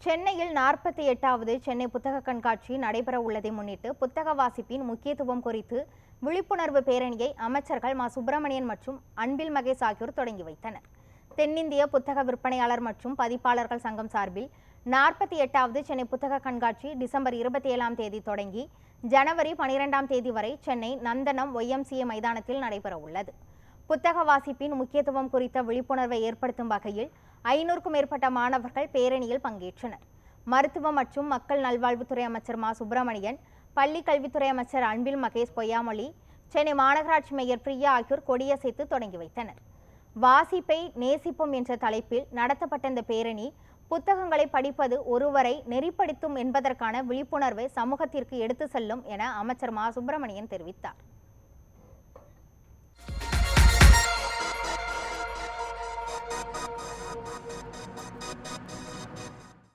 சென்னையில் 48வது சென்னை புத்தக கண்காட்சி நடைபெற உள்ளதை முன்னிட்டு புத்தக வாசிப்பின் முக்கியத்துவம் குறித்து விழிப்புணர்வு பேரணியை அமைச்சர்கள் மா. சுப்பிரமணியன் மற்றும் அன்பில் மகேஷ் ஆகியோர் தொடங்கி வைத்தனர். தென்னிந்திய புத்தக விற்பனையாளர் மற்றும் பதிப்பாளர்கள் சங்கம் சார்பில் 48வது சென்னை புத்தக கண்காட்சி டிசம்பர் 27ஆம் தேதி தொடங்கி ஜனவரி 12ஆம் தேதி வரை சென்னை நந்தனம் YMCA மைதானத்தில் நடைபெற உள்ளது. புத்தக வாசிப்பின் முக்கியத்துவம் குறித்த விழிப்புணர்வை ஏற்படுத்தும் வகையில் 500க்கும் மேற்பட்ட மாணவர்கள் பேரணியில் பங்கேற்றனர். மருத்துவ மற்றும் மக்கள் நல்வாழ்வுத்துறை அமைச்சர் மா. சுப்பிரமணியன், பள்ளி கல்வித்துறை அமைச்சர் அன்பில் மகேஷ் பொய்யாமொழி, சென்னை மாநகராட்சி மேயர் பிரியா ஆகியோர் கொடியசைத்து தொடங்கி வைத்தனர். வாசிப்பை நேசிப்போம் என்ற தலைப்பில் நடத்தப்பட்ட இந்த பேரணி புத்தகங்களை படிப்பது ஒருவரை நெறிப்படுத்தும் என்பதற்கான விழிப்புணர்வை சமூகத்திற்கு எடுத்து செல்லும் என அமைச்சர் மா. சுப்பிரமணியன் தெரிவித்தார்.